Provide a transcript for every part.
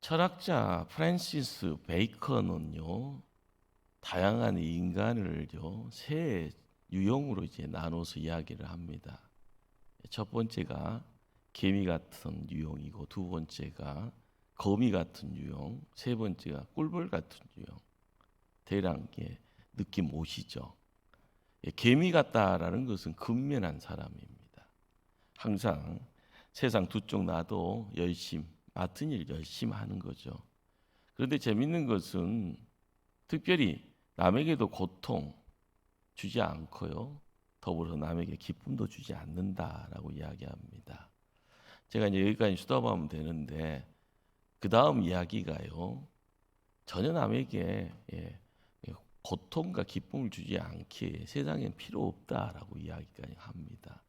철학자 프랜시스 베이컨은요, 다양한 인간을요 세 유형으로 이제 나눠서 이야기를 합니다. 첫 번째가 개미 같은 유형이고, 두 번째가 거미 같은 유형, 세 번째가 꿀벌 같은 유형. 대략 느낌 오시죠? 개미 같다라는 것은 근면한 사람입니다. 항상 세상 두 쪽 나도 맡은 일 열심히 하는 거죠. 그런데 재밌는 것은 특별히 남에게도 고통 주지 않고요, 더불어 남에게 기쁨도 주지 않는다라고 이야기합니다. 제가 이제 여기까지 수다하면 되는데, 그 다음 이야기가요, 전혀 남에게 고통과 기쁨을 주지 않기에 세상엔 필요 없다라고 이야기까지 합니다.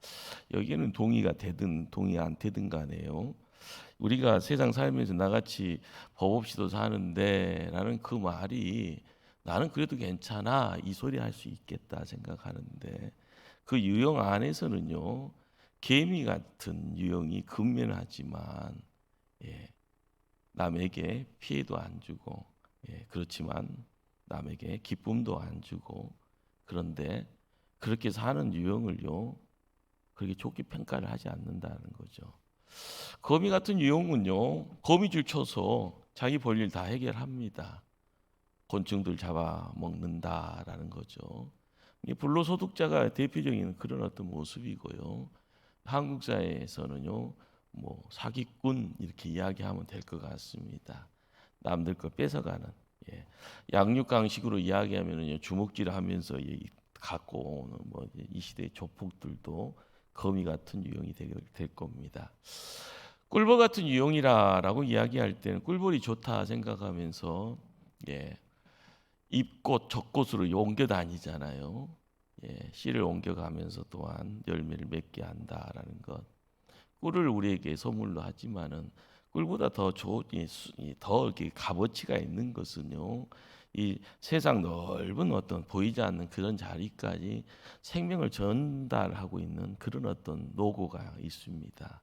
여기에는 동의가 되든 동의 안 되든 간에요, 우리가 세상 살면서 나같이 법 없이도 사는데 라는 그 말이 나는 그래도 괜찮아 이 소리 할 수 있겠다 생각하는데, 그 유형 안에서는요, 개미 같은 유형이 근면하지만 남에게 피해도 안 주고, 그렇지만 남에게 기쁨도 안 주고, 그런데 그렇게 사는 유형을요 그렇게 좋게 평가를 하지 않는다는 거죠. 거미 같은 유형은요, 거미줄 쳐서 자기 볼일 다 해결합니다. 곤충들 잡아먹는다라는 거죠. 불로소득자가 대표적인 그런 어떤 모습이고요. 한국 사회에서는요, 뭐 사기꾼 이렇게 이야기하면 될 것 같습니다. 남들 거 뺏어가는, 양육강식으로 이야기하면은요, 주먹질하면서 갖고 오는 이 시대의 조폭들도 거미 같은 유형이 될 겁니다. 꿀벌 같은 유형이라고 이야기할 때는 꿀벌이 좋다 생각하면서 잎꽃 적꽃으로 옮겨 다니잖아요. 씨를 옮겨가면서 또한 열매를 맺게 한다라는 것. 꿀을 우리에게 선물로 하지만은 꿀보다 더 이렇게 값어치가 있는 것은요, 이 세상 넓은 어떤 보이지 않는 그런 자리까지 생명을 전달하고 있는 그런 어떤 노고가 있습니다.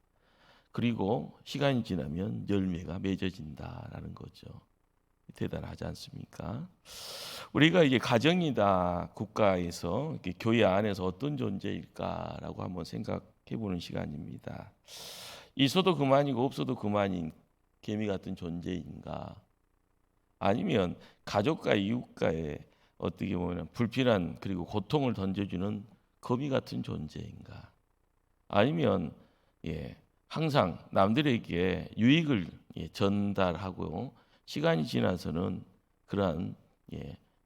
그리고 시간이 지나면 열매가 맺어진다라는 거죠. 대단하지 않습니까? 우리가 이게 가정이다 국가에서 교회 안에서 어떤 존재일까라고 한번 생각해보는 시간입니다. 있어도 그만이고 없어도 그만인 개미 같은 존재인가? 아니면 가족과 이웃과의 어떻게 보면 불필요한 그리고 고통을 던져주는 거미 같은 존재인가? 아니면 항상 남들에게 유익을 전달하고 시간이 지나서는 그러한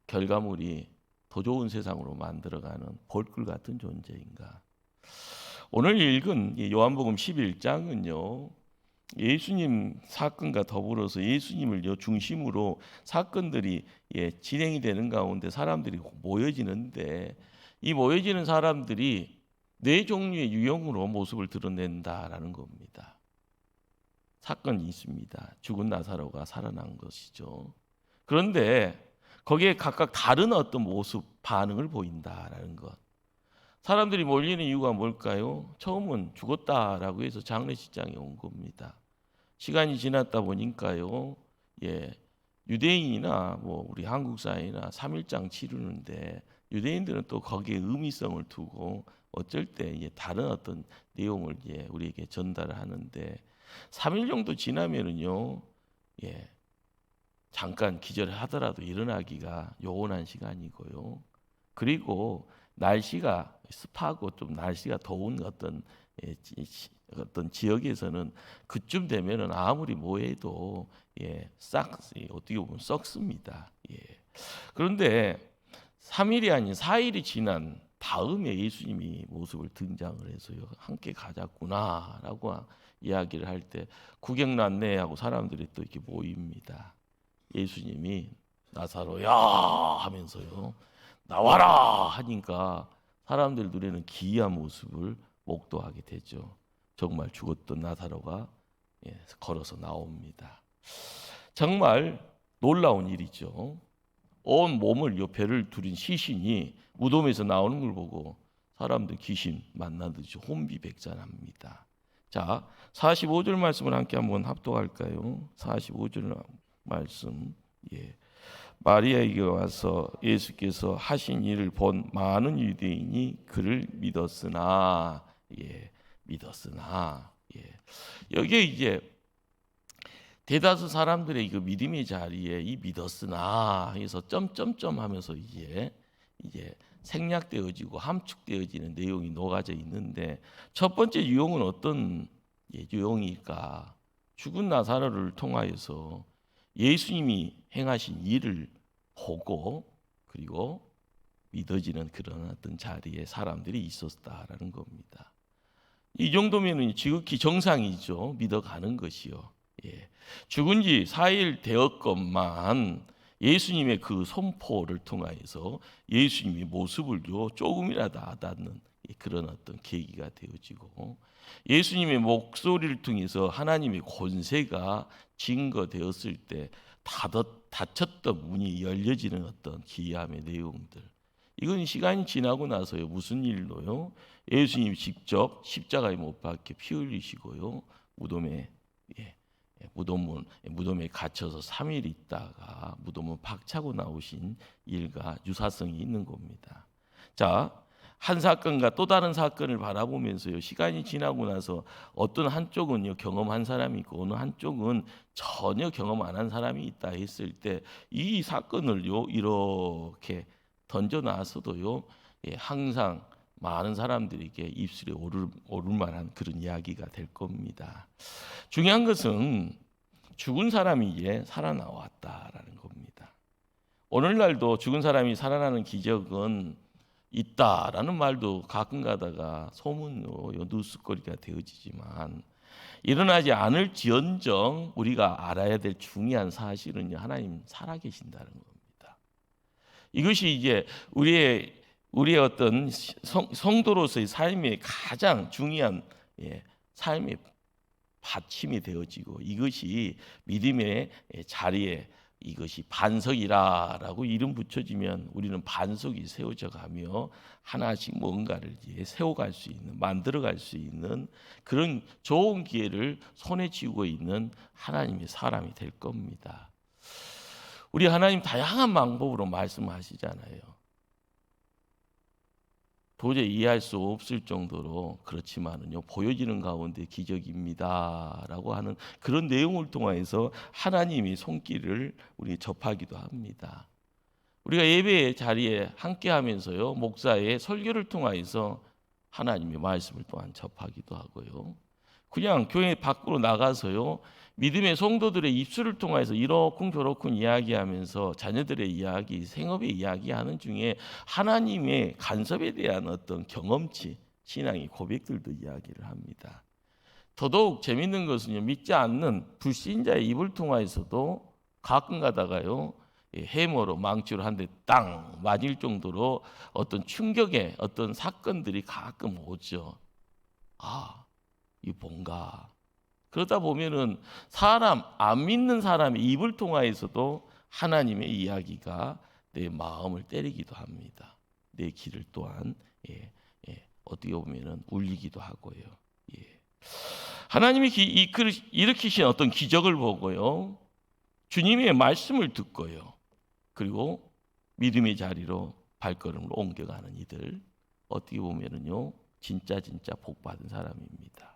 결과물이 더 좋은 세상으로 만들어가는 볼꿀 같은 존재인가? 오늘 읽은 요한복음 11장은요, 예수님 사건과 더불어서 예수님을 중심으로 사건들이 진행이 되는 가운데 사람들이 모여지는데, 이 모여지는 사람들이 네 종류의 유형으로 모습을 드러낸다라는 겁니다. 사건이 있습니다. 죽은 나사로가 살아난 것이죠. 그런데 거기에 각각 다른 어떤 모습, 반응을 보인다라는 것. 사람들이 몰리는 이유가 뭘까요? 처음은 죽었다라고 해서 장례식장에 온 겁니다. 시간이 지났다 보니까요, 유대인이나 우리 한국 사회나 3일장 치르는데 유대인들은 또 거기에 의미성을 두고 어쩔 때 다른 어떤 내용을 우리에게 전달을 하는데, 3일 정도 지나면은요, 잠깐 기절을 하더라도 일어나기가 요원한 시간이고요. 그리고 날씨가 습하고 좀 날씨가 더운 어떤 지역에서는 그쯤 되면은 아무리 뭐해도 어떻게 보면 썩습니다. 그런데 3일이 아닌 4일이 지난 다음에 예수님이 모습을 등장을 해서요, 함께 가자꾸나라고 이야기를 할 때 구경 났네 하고 사람들이 또 이렇게 모입니다. 예수님이 나사로야 하면서요, 나와라 하니까 사람들 눈에는 기이한 모습을 목도하게 되죠. 정말 죽었던 나사로가 걸어서 나옵니다. 정말 놀라운 일이죠. 온 몸을 배를 두른 시신이 무덤에서 나오는 걸 보고 사람들 귀신 만나듯이 혼비백산합니다. 자, 45절 말씀을 함께 한번 합독할까요? 45절 말씀. 예. 마리아에게 와서 예수께서 하신 일을 본 많은 유대인이 그를 믿었으나, 예, 믿었으나, 예. 여기에 이제 대다수 사람들의 그 믿음의 자리에 이 믿었으나 해서 점점점 하면서 이제 생략되어지고 함축되어지는 내용이 녹아져 있는데, 첫 번째 유형은 어떤 유형일까? 죽은 나사로를 통하여서 예수님이 행하신 일을 보고 그리고 믿어지는 그런 어떤 자리에 사람들이 있었다라는 겁니다. 이 정도면은 지극히 정상이죠. 믿어가는 것이요. 예. 죽은 지 4일 되었건만 예수님의 그 선포를 통하여서 예수님의 모습을요 조금이라도 알아듣는 그런 어떤 계기가 되어지고, 예수님의 목소리를 통해서 하나님의 권세가 증거되었을 때 닫혔던 문이 열려지는 어떤 기이함의 내용들, 이건 시간이 지나고 나서요 무슨 일로요? 예수님이 직접 십자가에 못 박혀 피 흘리시고요 무덤에 갇혀서 3일 있다가 무덤을 박차고 나오신 일과 유사성이 있는 겁니다. 자, 한 사건과 또 다른 사건을 바라보면서요 시간이 지나고 나서 어떤 한쪽은요 경험한 사람이 있고 어느 한쪽은 전혀 경험 안 한 사람이 있다 했을 때 이 사건을요 이렇게 던져놔서도요 항상 많은 사람들에게 입술에 오를 만한 그런 이야기가 될 겁니다. 중요한 것은 죽은 사람이 이제 살아나왔다라는 겁니다. 오늘날도 죽은 사람이 살아나는 기적은 있다라는 말도 가끔 가다가 소문으로 뉴스거리가 되어지지만, 일어나지 않을지언정 우리가 알아야 될 중요한 사실은요 하나님 살아계신다는 겁니다. 이것이 이제 우리의 어떤 성도로서의 삶의 가장 중요한 삶의 받침이 되어지고, 이것이 믿음의 자리에 이것이 반석이라라고 이름 붙여지면 우리는 반석이 세워져 가며 하나씩 뭔가를 세워갈 수 있는, 만들어갈 수 있는 그런 좋은 기회를 손에 쥐고 있는 하나님의 사람이 될 겁니다. 우리 하나님 다양한 방법으로 말씀하시잖아요. 도저히 이해할 수 없을 정도로 그렇지만은요 보여지는 가운데 기적입니다라고 하는 그런 내용을 통해서 하나님의 손길을 우리 접하기도 합니다. 우리가 예배의 자리에 함께하면서요 목사의 설교를 통해서 하나님의 말씀을 또한 접하기도 하고요, 그냥 교회 밖으로 나가서요 믿음의 성도들의 입술을 통해서 이러쿵저러쿵 이야기하면서 자녀들의 이야기, 생업의 이야기하는 중에 하나님의 간섭에 대한 어떤 경험치, 신앙의 고백들도 이야기를 합니다. 더더욱 재밌는 것은요 믿지 않는 불신자의 입을 통해서도 가끔 가다가요 해머로 망치로 한 대 땅 맞을 정도로 어떤 충격의 어떤 사건들이 가끔 오죠. 아, 이 뭔가. 그러다 보면은 사람, 안 믿는 사람의 입을 통하여서도 하나님의 이야기가 내 마음을 때리기도 합니다. 내 귀를 또한 어떻게 보면은 울리기도 하고요. 하나님이 일으키신 어떤 기적을 보고요, 주님의 말씀을 듣고요, 그리고 믿음의 자리로 발걸음을 옮겨가는 이들, 어떻게 보면은요 진짜 복 받은 사람입니다.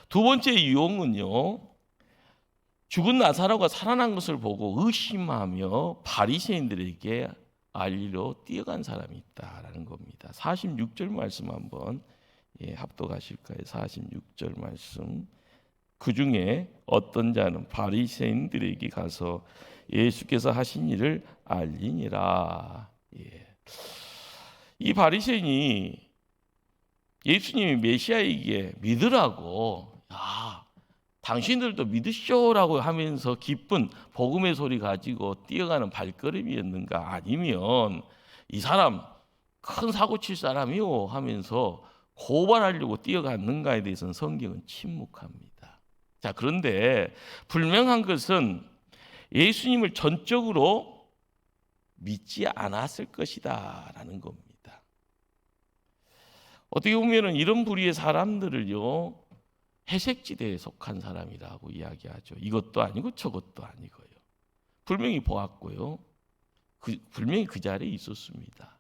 두 번째 유형은요, 죽은 나사로가 살아난 것을 보고 의심하며 바리새인들에게 알리러 뛰어간 사람이 있다라는 겁니다. 46절 말씀 한번 합독하실까요? 46절 말씀. 그 중에 어떤 자는 바리새인들에게 가서 예수께서 하신 일을 알리니라. 이 바리새인이 예수님이 메시아이기에 믿으라고, 당신들도 믿으시오라고 하면서 기쁜 복음의 소리 가지고 뛰어가는 발걸음이었는가, 아니면 이 사람 큰 사고 칠 사람이요 하면서 고발하려고 뛰어갔는가에 대해서는 성경은 침묵합니다. 자, 그런데 분명한 것은 예수님을 전적으로 믿지 않았을 것이다라는 겁니다. 어떻게 보면은 이런 부류의 사람들을요 회색지대에 속한 사람이라고 이야기하죠. 이것도 아니고 저것도 아니고요. 분명히 보았고요. 분명히 그 자리에 있었습니다.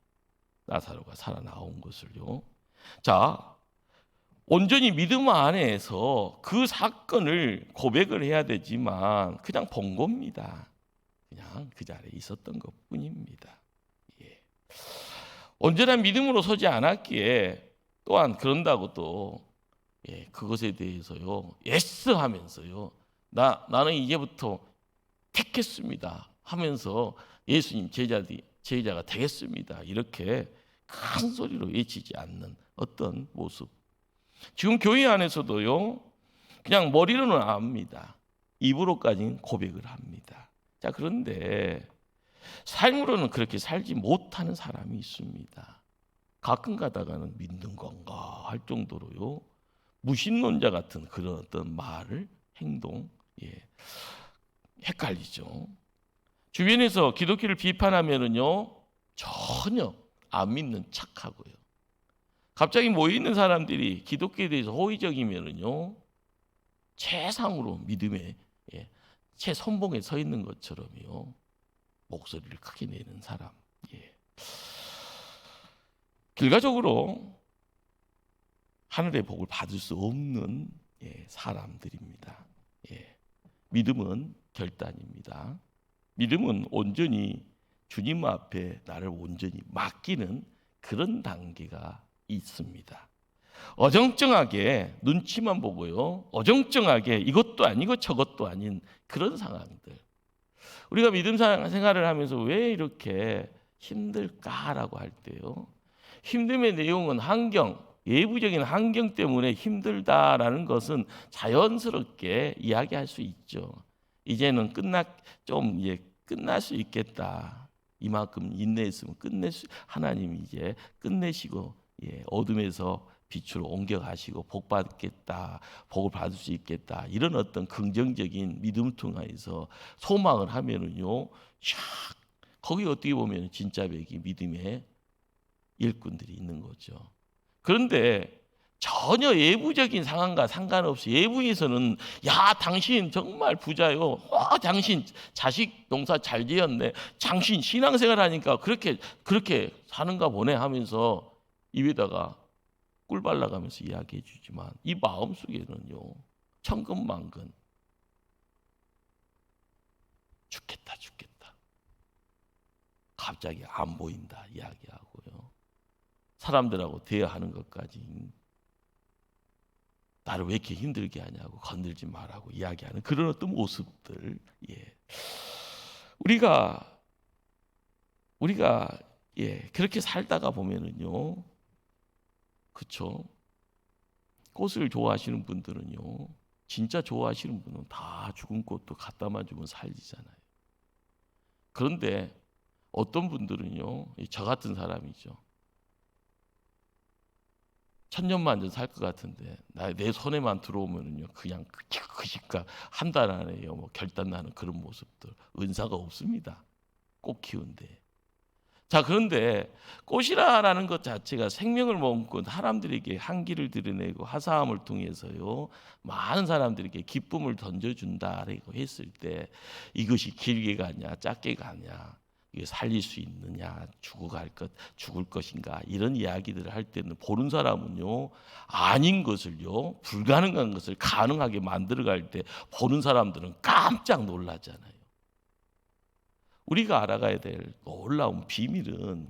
나사로가 살아나온 것을요. 자, 온전히 믿음 안에서 그 사건을 고백을 해야 되지만 그냥 본 겁니다. 그냥 그 자리에 있었던 것뿐입니다. 예. 온전한 믿음으로 서지 않았기에 또한 그런다고 또 그것에 대해서요 예스 하면서요 나는 이제부터 택했습니다 하면서 예수님 제자가 되겠습니다 이렇게 큰 소리로 외치지 않는 어떤 모습. 지금 교회 안에서도요 그냥 머리로는 압니다. 입으로까지는 고백을 합니다. 자, 그런데 삶으로는 그렇게 살지 못하는 사람이 있습니다. 가끔 가다가는 믿는 건가 할 정도로요 무신론자 같은 그런 어떤 말을 행동 헷갈리죠. 주변에서 기독교를 비판하면은요 전혀 안 믿는 척하고요. 갑자기 모여 있는 사람들이 기독교에 대해서 호의적이면은요 최상으로 믿음의 최선봉에 서 있는 것처럼요 목소리를 크게 내는 사람. 결과적으로 하늘의 복을 받을 수 없는 사람들입니다. 믿음은 결단입니다. 믿음은 온전히 주님 앞에 나를 온전히 맡기는 그런 단계가 있습니다. 어정쩡하게 눈치만 보고요. 어정쩡하게 이것도 아니고 저것도 아닌 그런 상황들. 우리가 믿음 생활을 하면서 왜 이렇게 힘들까라고 할 때요. 힘듦의 내용은 외부적인 환경 때문에 힘들다라는 것은 자연스럽게 이야기할 수 있죠. 이제는 끝날 수 있겠다. 이만큼 인내했으면 하나님이 이제 끝내시고 어둠에서 빛으로 옮겨가시고 복 받겠다, 복을 받을 수 있겠다. 이런 어떤 긍정적인 믿음 통해서 소망을 하면은요, 거기 어떻게 보면 진짜 백이 믿음의 일꾼들이 있는 거죠. 그런데 전혀 외부적인 상황과 상관없이 외부에서는 야 당신 정말 부자요. 당신 자식 농사 잘 지었네. 당신 신앙생활 하니까 그렇게 사는가 보네 하면서 입에다가 꿀 발라가면서 이야기해 주지만 이 마음속에는요 천근만근 죽겠다 갑자기 안 보인다 이야기하고요. 사람들하고 대화하는 것까지 나를 왜 이렇게 힘들게 하냐고 건들지 말라고 이야기하는 그런 어떤 모습들. 우리가 그렇게 살다가 보면은요, 그렇죠? 꽃을 좋아하시는 분들은요, 진짜 좋아하시는 분은 다 죽은 꽃도 갖다만 주면 살리잖아요. 그런데 어떤 분들은요, 저 같은 사람이죠. 천년만년 살 것 같은데 내 손에만 들어오면은요 그냥 그 시가 한 달 안에요 뭐 결단 나는 그런 모습들. 은사가 없습니다. 꽃 키운데. 자, 그런데 꽃이라는 것 자체가 생명을 머금고 사람들에게 향기를 드러내고 화사함을 통해서요 많은 사람들에게 기쁨을 던져준다라고 했을 때 이것이 길게 가냐 짧게 가냐, 이게 살릴 수 있느냐, 죽을 것인가, 이런 이야기들을 할 때는 보는 사람은요 아닌 것을요 불가능한 것을 가능하게 만들어갈 때 보는 사람들은 깜짝 놀라잖아요. 우리가 알아가야 될 놀라운 비밀은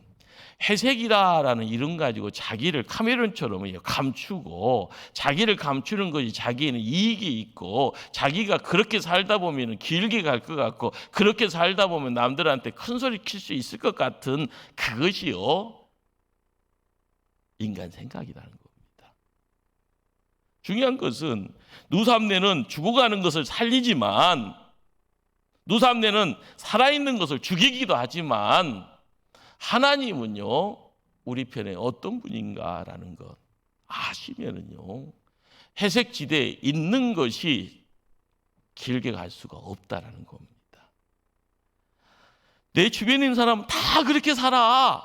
회색이라는 이름 가지고 자기를 카메론처럼 감추고 자기를 감추는 것이 자기에는 이익이 있고 자기가 그렇게 살다 보면 길게 갈 것 같고 그렇게 살다 보면 남들한테 큰 소리 칠 수 있을 것 같은 그것이요 인간 생각이라는 겁니다. 중요한 것은 누삼내는 죽어가는 것을 살리지만 누삼내는 살아있는 것을 죽이기도 하지만 하나님은요 우리 편에 어떤 분인가라는 것 아시면은요 회색 지대에 있는 것이 길게 갈 수가 없다라는 겁니다. 내 주변에 있는 사람은 다 그렇게 살아.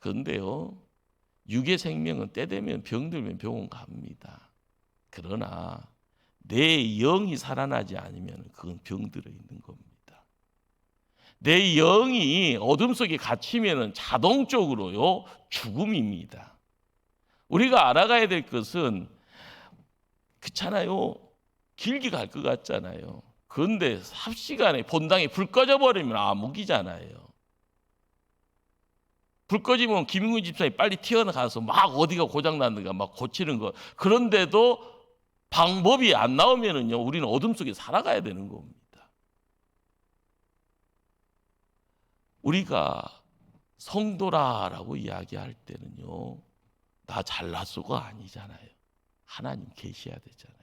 그런데요 육의 생명은 때 되면 병들면 병원 갑니다. 그러나 내 영이 살아나지 않으면 그건 병들어 있는 겁니다. 내 영이 어둠 속에 갇히면 자동적으로요 죽음입니다. 우리가 알아가야 될 것은 그렇잖아요. 길게 갈 것 같잖아요. 그런데 삽시간에 본당에 불 꺼져버리면 암흑이잖아요. 불 꺼지면 김용근 집사님 빨리 튀어나가서 막 어디가 고장났는가 막 고치는 거. 그런데도 방법이 안 나오면은요, 우리는 어둠 속에 살아가야 되는 겁니다. 우리가 성도라라고 이야기할 때는요, 나 잘났어가 아니잖아요. 하나님 계셔야 되잖아요.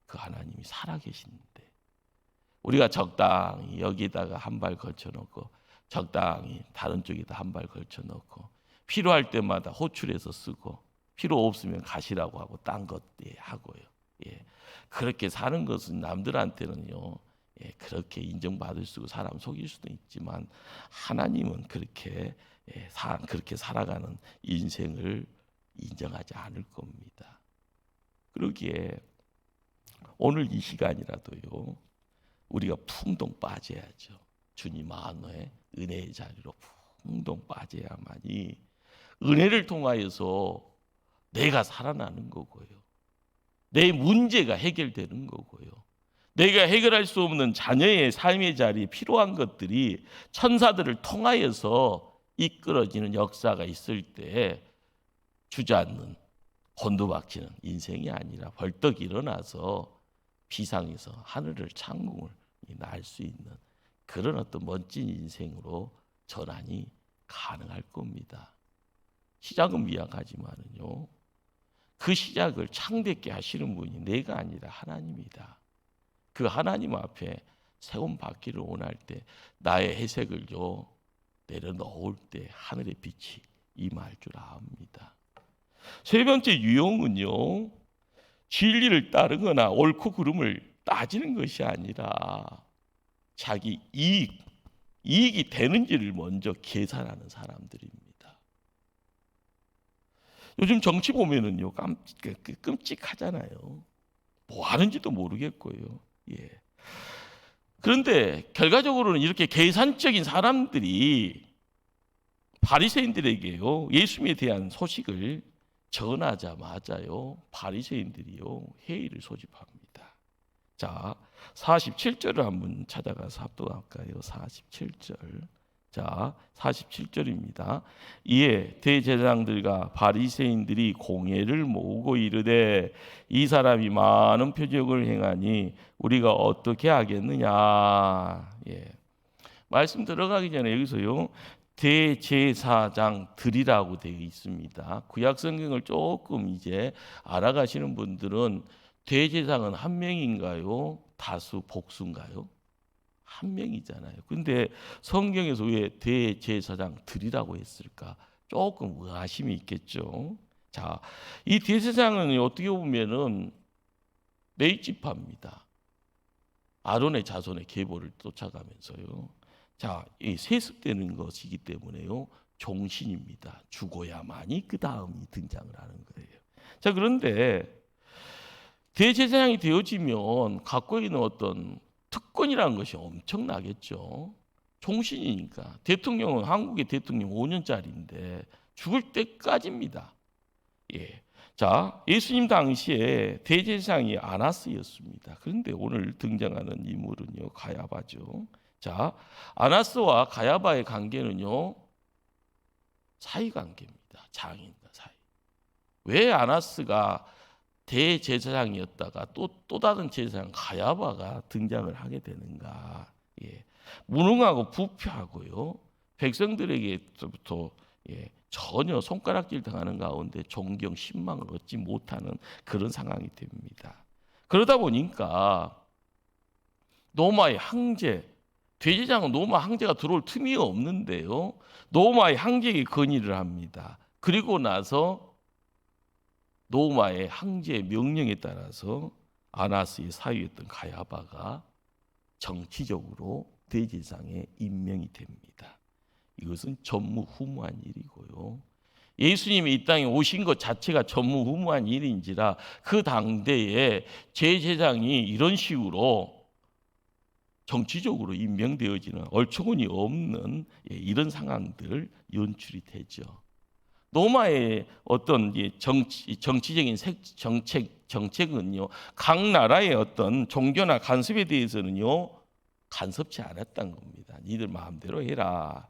그 하나님이 살아계신데 우리가 적당히 여기다가 한 발 걸쳐놓고 적당히 다른 쪽에다 한 발 걸쳐놓고 필요할 때마다 호출해서 쓰고 필요 없으면 가시라고 하고 딴 것 하고요. 예. 그렇게 사는 것은 남들한테는요, 예, 그렇게 인정받을 수 있고 사람 속일 수도 있지만 하나님은 그렇게 그렇게 살아가는 인생을 인정하지 않을 겁니다. 그러기에 오늘 이 시간이라도요, 우리가 풍덩 빠져야죠. 주님 안에 은혜의 자리로 풍덩 빠져야만이 은혜를 통하여서 내가 살아나는 거고요. 내 문제가 해결되는 거고요. 내가 해결할 수 없는 자녀의 삶의 자리에 필요한 것들이 천사들을 통하여서 이끌어지는 역사가 있을 때 주저앉는 곤두박히는 인생이 아니라 벌떡 일어나서 비상에서 하늘을 창공을 날 수 있는 그런 어떤 멋진 인생으로 전환이 가능할 겁니다. 시작은 미약하지만은요, 그 시작을 창대케 하시는 분이 내가 아니라 하나님이다. 그 하나님 앞에 세움 받기를 원할 때 나의 해색을요 내려놓을 때 하늘의 빛이 임할 줄 압니다. 세 번째 유형은요, 진리를 따르거나 옳고 그름을 따지는 것이 아니라 자기 이익이 되는지를 먼저 계산하는 사람들입니다. 요즘 정치 보면은요 끔찍하잖아요. 뭐 하는지도 모르겠고요. 예. 그런데 결과적으로는 이렇게 계산적인 사람들이 바리새인들에게요 예수님에 대한 소식을 전하자마자요 바리새인들이요 회의를 소집합니다. 자, 47절을 한번 찾아가서 합독할까요? 47절. 자, 47절입니다. 이에 대제사장들과 바리새인들이 공회를 모으고 이르되 이 사람이 많은 표적을 행하니 우리가 어떻게 하겠느냐. 예. 말씀 들어가기 전에 여기서요 대제사장들이라고 되어 있습니다. 구약 성경을 조금 이제 알아가시는 분들은 대제사장은 한 명인가요? 다수 복수인가요? 한 명이잖아요. 근데 성경에서 왜 대제사장들이라고 했을까? 조금 의아심이 있겠죠. 자, 이 대제사장은 어떻게 보면은 네 지파입니다. 아론의 자손의 계보를 쫓아가면서요. 자, 이 세습되는 것이기 때문에요. 종신입니다. 죽어야만이 그 다음이 등장을 하는 거예요. 자, 그런데 대제사장이 되어지면 갖고 있는 어떤 특권이라는 것이 엄청나겠죠. 종신이니까. 대통령은 한국의 대통령 5년짜리인데 죽을 때까지입니다. 예. 자, 예수님 당시에 대제사장이 아나스였습니다. 그런데 오늘 등장하는 인물은요 가야바죠. 자, 아나스와 가야바의 관계는요 사이 관계입니다. 장인과 사이. 왜 아나스가 대제사장이었다가 또 다른 제사장 가야바가 등장을 하게 되는가? 예. 무능하고 부패하고요. 백성들에게부터 전혀 손가락질 당하는 가운데 존경, 신망을 얻지 못하는 그런 상황이 됩니다. 그러다 보니까 노마의 황제, 대제사장은 노마 황제가 들어올 틈이 없는데요. 노마의 황제에게 건의를 합니다. 그리고 나서 노마의 황제의 명령에 따라서 아나스의 사위였던 가야바가 정치적으로 대제사장에 임명이 됩니다. 이것은 전무후무한 일이고요. 예수님이 이 땅에 오신 것 자체가 전무후무한 일인지라 그 당대에 제사장이 이런 식으로 정치적으로 임명되어지는 어처구니 없는 이런 상황들 연출이 되죠. 로마의 어떤 정치적인 정책은요, 각 나라의 어떤 종교나 간섭에 대해서는요 간섭치 않았던 겁니다. 니들 마음대로 해라.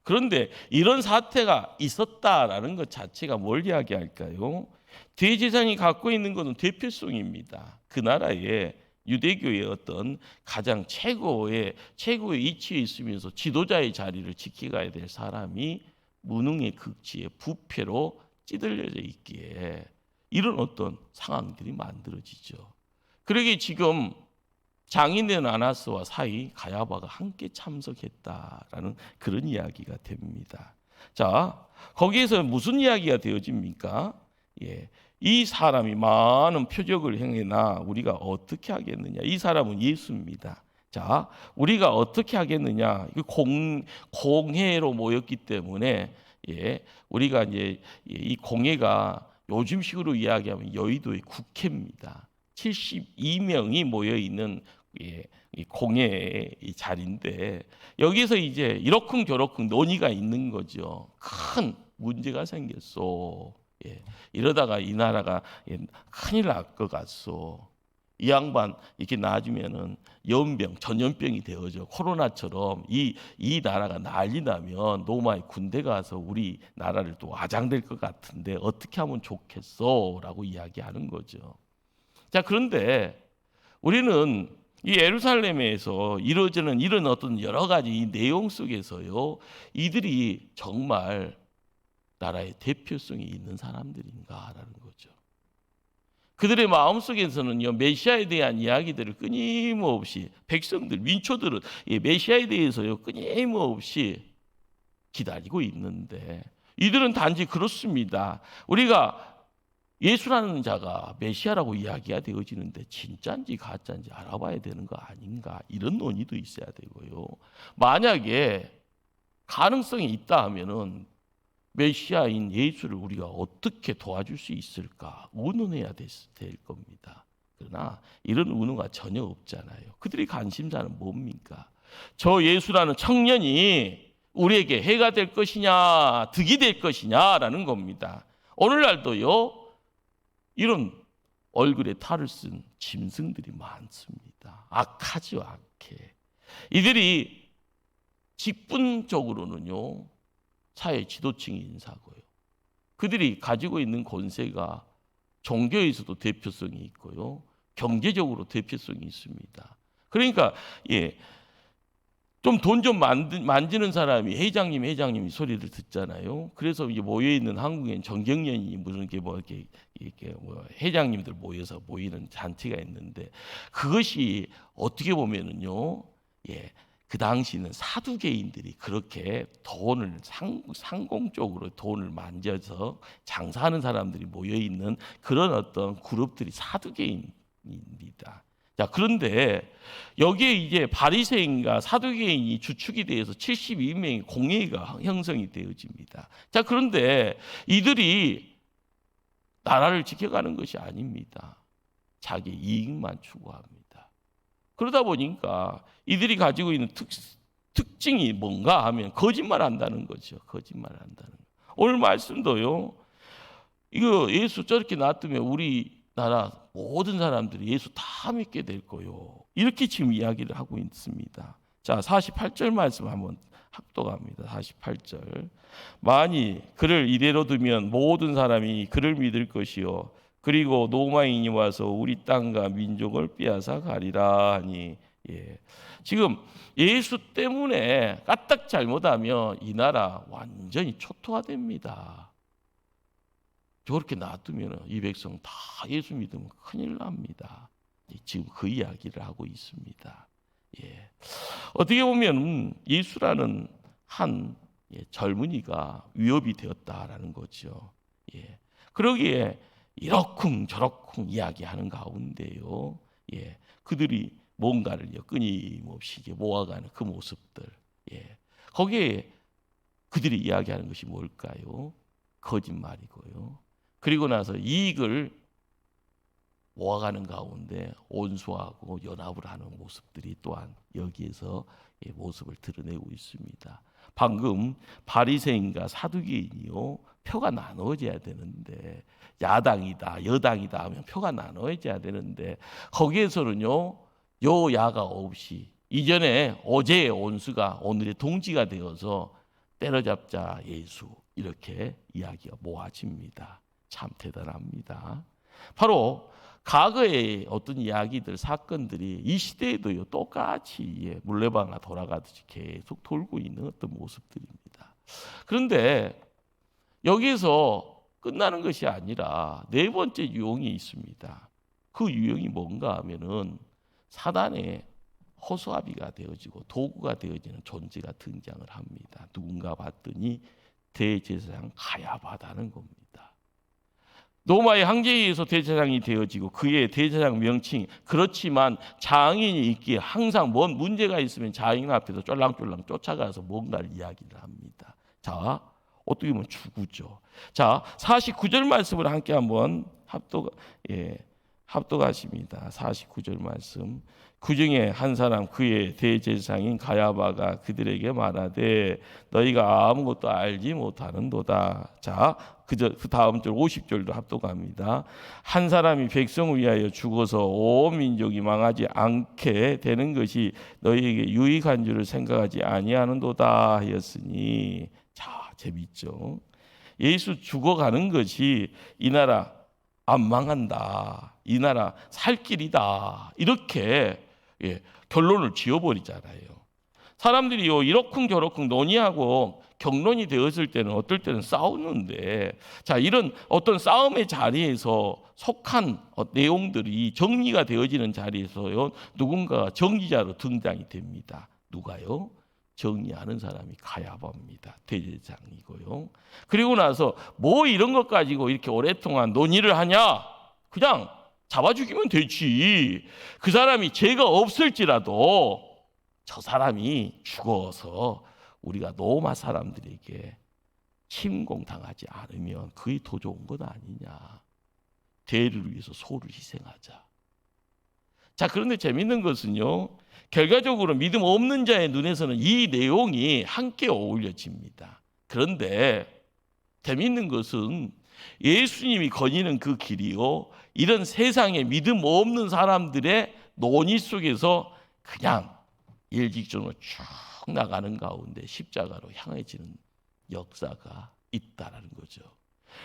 그런데 이런 사태가 있었다라는 것 자체가 뭘 이야기할까요? 대제사장이 갖고 있는 것은 대표성입니다. 그 나라의 유대교의 어떤 가장 최고의 위치에 있으면서 지도자의 자리를 지켜가야 될 사람이 무능의 극치에 부패로 찌들려져 있기에 이런 어떤 상황들이 만들어지죠. 그러기에 지금 장인된 아나스와 사이 가야바가 함께 참석했다라는 그런 이야기가 됩니다. 자, 거기에서 무슨 이야기가 되어집니까? 이 사람이 많은 표적을 행해나 우리가 어떻게 하겠느냐? 이 사람은 예수입니다. 자, 우리가 어떻게 하겠느냐? 공회로 모였기 때문에 우리가 이제 이 공회가 요즘식으로 이야기하면 여의도의 국회입니다. 72명이 모여 있는 이 공회의 자리인데 여기서 이제 이러쿵저러쿵 논의가 있는 거죠. 큰 문제가 생겼어. 이러다가 이 나라가 큰일 날 것 같소. 이 양반 이렇게 놔주면은 전염병이 되어져. 코로나처럼 이 나라가 난리 나면 로마의 군대 가서 우리 나라를 또 와장될 것 같은데 어떻게 하면 좋겠어?라고 이야기하는 거죠. 자, 그런데 우리는 이 예루살렘에서 이루어지는 이런 어떤 여러 가지 이 내용 속에서요, 이들이 정말 나라의 대표성이 있는 사람들인가라는 거죠. 그들의 마음속에서는요, 메시아에 대한 이야기들을 끊임없이 백성들, 민초들은 메시아에 대해서요 끊임없이 기다리고 있는데 이들은 단지 그렇습니다. 우리가 예수라는 자가 메시아라고 이야기가 되어지는데 진짜인지 가짜인지 알아봐야 되는 거 아닌가, 이런 논의도 있어야 되고요. 만약에 가능성이 있다 하면은 메시아인 예수를 우리가 어떻게 도와줄 수 있을까 의논해야 될 겁니다. 그러나 이런 의논가 전혀 없잖아요. 그들의 관심사는 뭡니까? 저 예수라는 청년이 우리에게 해가 될 것이냐 득이 될 것이냐라는 겁니다. 오늘날도요 이런 얼굴에 탈을 쓴 짐승들이 많습니다. 악하죠, 악해. 이들이 직분적으로는요 사회 지도층이 인사고요. 그들이 가지고 있는 권세가 종교에서도 대표성이 있고요, 경제적으로 대표성이 있습니다. 그러니까 좀 돈 좀 만지는 사람이 회장님 소리를 듣잖아요. 그래서 이제 모여 있는 한국엔 정경련이 무슨 이렇게 회장님들 모여서 모이는 잔치가 있는데 그것이 어떻게 보면은요, 그 당시는 사두개인들이 그렇게 돈을 상공적으로 돈을 만져서 장사하는 사람들이 모여 있는 그런 어떤 그룹들이 사두개인입니다. 자, 그런데 여기에 이제 바리새인과 사두개인이 주축이 되어서 72명의 공회가 형성이 되어집니다. 자, 그런데 이들이 나라를 지켜가는 것이 아닙니다. 자기 이익만 추구합니다. 그러다 보니까 이들이 가지고 있는 특징이 뭔가 하면 거짓말한다는 거죠. 거짓말한다는 거. 오늘 말씀도요, 이거 예수 저렇게 놔두면 우리 나라 모든 사람들이 예수 다 믿게 될 거요. 이렇게 지금 이야기를 하고 있습니다. 자, 48절 말씀 한번 합독합니다. 48절. 만일 그를 이대로 두면 모든 사람이 그를 믿을 것이요, 그리고 로마인이 와서 우리 땅과 민족을 빼앗아 가리라 하니. 지금 예수 때문에 까딱 잘못하면 이 나라 완전히 초토화됩니다. 저렇게 놔두면 이 백성 다 예수 믿으면 큰일 납니다. 지금 그 이야기를 하고 있습니다. 어떻게 보면 예수라는 한 젊은이가 위협이 되었다라는 거죠. 그러기에 이러쿵저러쿵 이야기하는 가운데요, 그들이 뭔가를 끊임없이 모아가는 그 모습들, 거기에 그들이 이야기하는 것이 뭘까요? 거짓말이고요. 그리고 나서 이익을 모아가는 가운데 온수하고 연합을 하는 모습들이 또한 여기에서 모습을 드러내고 있습니다. 방금 바리새인과 사두개인이요, 표가 나눠져야 되는데, 야당이다 여당이다 하면 표가 나눠져야 되는데, 거기에서는요 요 야가 없이 이전에 어제의 온수가 오늘의 동지가 되어서 때려잡자 예수, 이렇게 이야기가 모아집니다. 참 대단합니다. 바로 과거의 어떤 이야기들, 사건들이 이 시대에도요 똑같이 물레방아 돌아가듯이 계속 돌고 있는 어떤 모습들입니다. 그런데 여기에서 끝나는 것이 아니라 네 번째 유형이 있습니다. 그 유형이 뭔가 하면은 사단의 허수아비가 되어지고 도구가 되어지는 존재가 등장을 합니다. 누군가 봤더니 대제사장 가야바다는 겁니다. 로마의 황제에 의해서 대제사장이 되어지고 그의 대제사장 명칭, 그렇지만 장인이 있기에 항상 뭔 문제가 있으면 장인 앞에서 쫄랑쫄랑 쫓아가서 뭔가를 이야기를 합니다. 자, 어떻게 보면 주구죠. 자, 49절 말씀을 함께 한번 합독하십니다. 49절 말씀. 그 중에 한 사람, 그의 대제사장인 가야바가 그들에게 말하되 너희가 아무것도 알지 못하는도다. 자, 그 다음 절 50절도 합독합니다. 한 사람이 백성을 위하여 죽어서 온 민족이 망하지 않게 되는 것이 너희에게 유익한 줄을 생각하지 아니하는도다 하였으니, 자, 재밌죠. 예수 죽어가는 것이 이 나라 안 망한다, 이 나라 살 길이다, 이렇게 결론을 지어버리잖아요. 사람들이요 이러쿵저러쿵 논의하고 격론이 되었을 때는 어떨 때는 싸우는데, 자, 이런 어떤 싸움의 자리에서 속한 내용들이 정리가 되어지는 자리에서요 누군가가 정리자로 등장이 됩니다. 누가요? 정리하는 사람이 가야바입니다. 대제사장이고요. 그리고 나서 뭐 이런 것 가지고 이렇게 오랫동안 논의를 하냐? 그냥 잡아 죽이면 되지. 그 사람이 죄가 없을지라도 저 사람이 죽어서 우리가 로마 사람들에게 침공당하지 않으면 그게 더 좋은 것 아니냐. 대의를 위해서 소를 희생하자. 자, 그런데 재밌는 것은요, 결과적으로 믿음 없는 자의 눈에서는 이 내용이 함께 어울려집니다. 그런데 재밌는 것은 예수님이 거니는 그 길이요, 이런 세상에 믿음 없는 사람들의 논의 속에서 그냥 일직선으로 쭉 나가는 가운데 십자가로 향해지는 역사가 있다라는 거죠.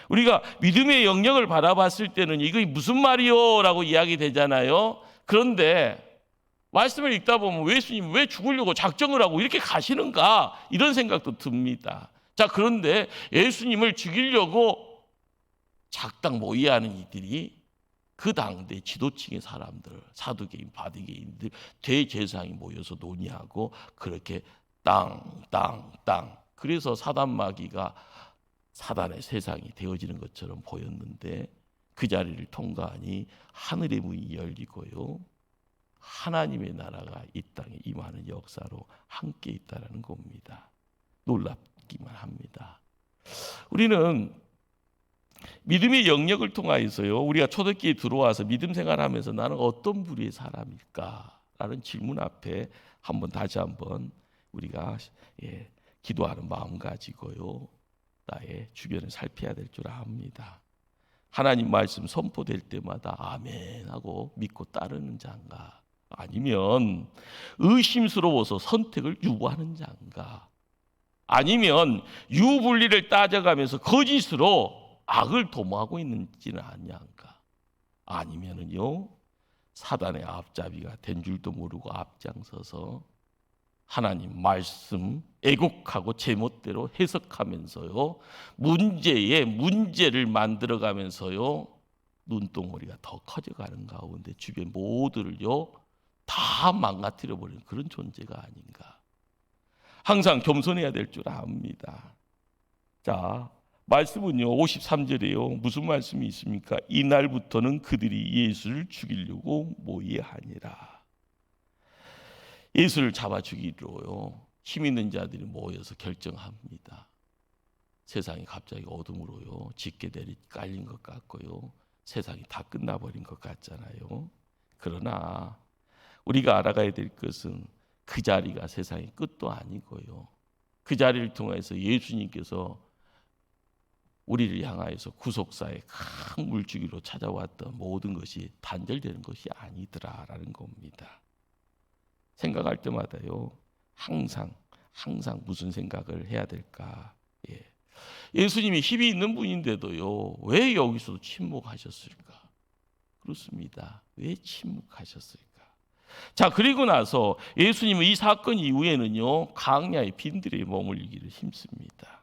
우리가 믿음의 영역을 바라봤을 때는 이게 무슨 말이요? 라고 이야기되잖아요. 그런데 말씀을 읽다 보면 예수님 왜 죽으려고 작정을 하고 이렇게 가시는가? 이런 생각도 듭니다. 자, 그런데 예수님을 죽이려고 작당 모의하는 이들이 그 당대 지도층의 사람들, 사두개인, 바리새인들, 대제사장이 모여서 논의하고 그렇게 땅. 그래서 사단 마귀가 사단의 세상이 되어지는 것처럼 보였는데, 그 자리를 통과하니 하늘의 문이 열리고요, 하나님의 나라가 이 땅에 임하는 역사로 함께 있다는 겁니다. 놀랍기만 합니다. 우리는 믿음의 영역을 통하여서요, 우리가 초대교회에 들어와서 믿음 생활하면서 나는 어떤 부류의 사람일까라는 질문 앞에 다시 한번 우리가 기도하는 마음 가지고요, 나의 주변을 살펴야 될 줄 압니다. 하나님 말씀 선포될 때마다 아멘 하고 믿고 따르는 자인가, 아니면 의심스러워서 선택을 유보하는 자인가, 아니면 유불리를 따져가면서 거짓으로 악을 도모하고 있는지는 아니한가, 아니면은요 사단의 앞잡이가 된 줄도 모르고 앞장서서 하나님 말씀 애곡하고 제멋대로 해석하면서요 문제에 문제를 만들어가면서요 눈동머리가 더 커져가는 가운데 주변 모두를요 다 망가뜨려 버리는 그런 존재가 아닌가. 항상 겸손해야 될 줄 압니다. 자, 말씀은요 53절에요 무슨 말씀이 있습니까? 이날부터는 그들이 예수를 죽이려고 모의하니라. 예수를 잡아 죽이려고요 힘 있는 자들이 모여서 결정합니다. 세상이 갑자기 어둠으로요 짙게 깔린 것 같고요, 세상이 다 끝나버린 것 같잖아요. 그러나 우리가 알아가야 될 것은 그 자리가 세상의 끝도 아니고요, 그 자리를 통해서 예수님께서 우리를 향하여서 구속사의 큰 물주기로 찾아왔던 모든 것이 단절되는 것이 아니더라라는 겁니다. 생각할 때마다요 항상 무슨 생각을 해야 될까? 예수님이 힘이 있는 분인데도요 왜 여기서 침묵하셨을까? 그렇습니다. 왜 침묵하셨을까? 자, 그리고 나서 예수님은 이 사건 이후에는요 광야의 빈들에 머물기를 힘씁니다.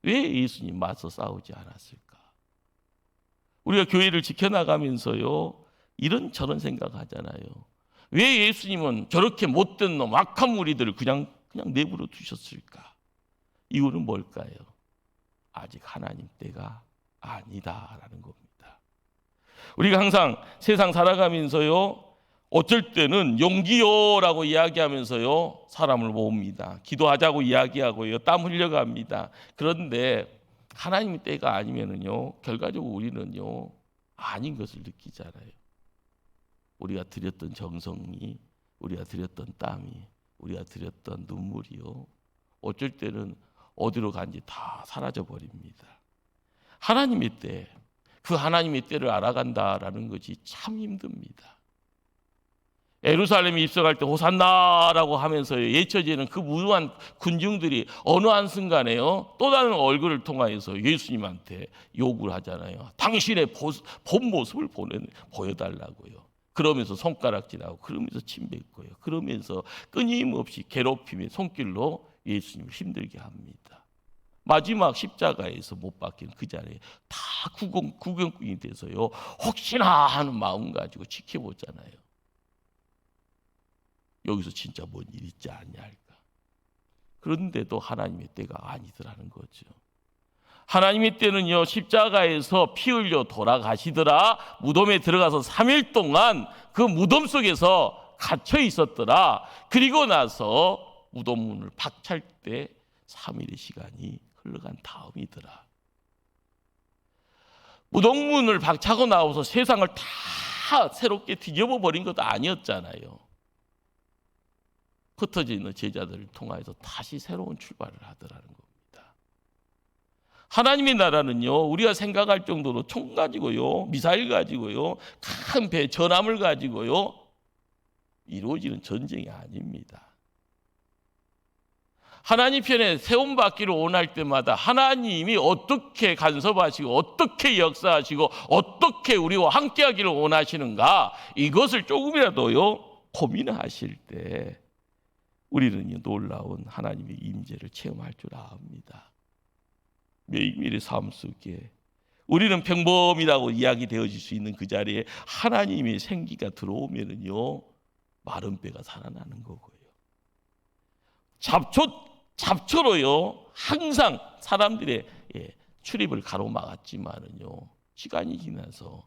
왜 예수님 맞서 싸우지 않았을까? 우리가 교회를 지켜나가면서요 이런저런 생각하잖아요. 왜 예수님은 저렇게 못된 놈, 악한 무리들을 그냥 내버려 두셨을까? 이유는 뭘까요? 아직 하나님 때가 아니다라는 겁니다. 우리가 항상 세상 살아가면서요 어쩔 때는 용기요라고 이야기하면서요 사람을 모읍니다. 기도하자고 이야기하고요 땀 흘려갑니다. 그런데 하나님의 때가 아니면은요 결과적으로 우리는요 아닌 것을 느끼잖아요. 우리가 드렸던 정성이, 우리가 드렸던 땀이, 우리가 드렸던 눈물이요 어쩔 때는 어디로 간지 다 사라져 버립니다. 하나님의 때, 그 하나님의 때를 알아간다라는 것이 참 힘듭니다. 예루살렘에 입성할 때 호산나라고 하면서 예쳐지는 그 무수한 군중들이 어느 한순간에요 또 다른 얼굴을 통하여서 예수님한테 요구를 하잖아요. 당신의 본 모습을 보여달라고요. 그러면서 손가락질하고, 그러면서 침 뱉고요, 그러면서 끊임없이 괴롭힘의 손길로 예수님을 힘들게 합니다. 마지막 십자가에서 못 박힌 그 자리에 다 구경꾼이 돼서요 혹시나 하는 마음 가지고 지켜보잖아요. 여기서 진짜 뭔 일 있지 않냐 할까? 그런데도 하나님의 때가 아니더라는 거죠. 하나님의 때는요 십자가에서 피 흘려 돌아가시더라, 무덤에 들어가서 3일 동안 그 무덤 속에서 갇혀 있었더라, 그리고 나서 무덤 문을 박찰 때 3일의 시간이 흘러간 다음이더라. 무덤 문을 박차고 나와서 세상을 다 새롭게 뒤집어 버린 것도 아니었잖아요. 흩어져 있는 제자들을 통하여서 다시 새로운 출발을 하더라는 겁니다. 하나님의 나라는요 우리가 생각할 정도로 총 가지고요 미사일 가지고요 큰 배 전함을 가지고요 이루어지는 전쟁이 아닙니다. 하나님 편에 세움받기를 원할 때마다 하나님이 어떻게 간섭하시고 어떻게 역사하시고 어떻게 우리와 함께하기를 원하시는가, 이것을 조금이라도요 고민하실 때 우리는 놀라운 하나님의 임재를 체험할 줄 압니다. 매일매일의 삶 속에 우리는 평범이라고 이야기되어질 수 있는 그 자리에 하나님의 생기가 들어오면은요 마른 뼈가 살아나는 거고요. 잡초로요 항상 사람들의 출입을 가로막았지만은요 시간이 지나서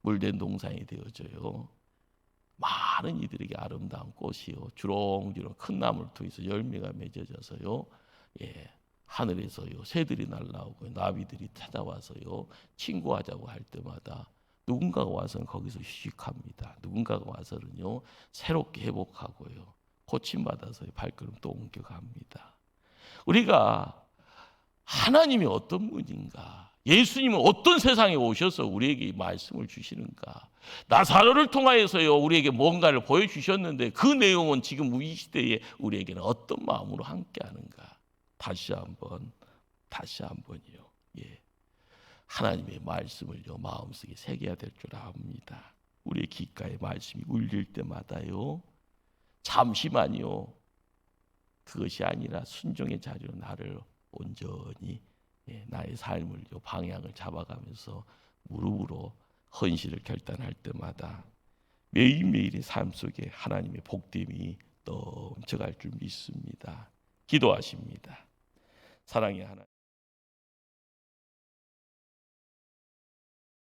물된 동산이 되어져요. 많은 이들에게 아름다운 꽃이요 주렁주렁 큰 나무를 통해서 열매가 맺어져서요 하늘에서요 새들이 날아오고 나비들이 찾아와서요 친구하자고 할 때마다 누군가가 와서는 거기서 휴식합니다. 누군가가 와서는요 새롭게 회복하고요 고침받아서 발걸음 또 옮겨갑니다. 우리가 하나님이 어떤 분인가, 예수님은 어떤 세상에 오셔서 우리에게 말씀을 주시는가, 나사로를 통하여서요 우리에게 뭔가를 보여주셨는데 그 내용은 지금 이 시대에 우리에게는 어떤 마음으로 함께하는가, 다시 한번요 하나님의 말씀을요 마음속에 새겨야 될 줄 압니다. 우리의 귓가에 말씀이 울릴 때마다요 잠시만요 그것이 아니라 순종의 자리로 나를 온전히 나의 삶을 방향을 잡아가면서 무릎으로 헌신을 결단할 때마다 매일매일의 삶 속에 하나님의 복됨이 넘쳐갈 줄 믿습니다. 기도하십니다. 사랑의 하나님.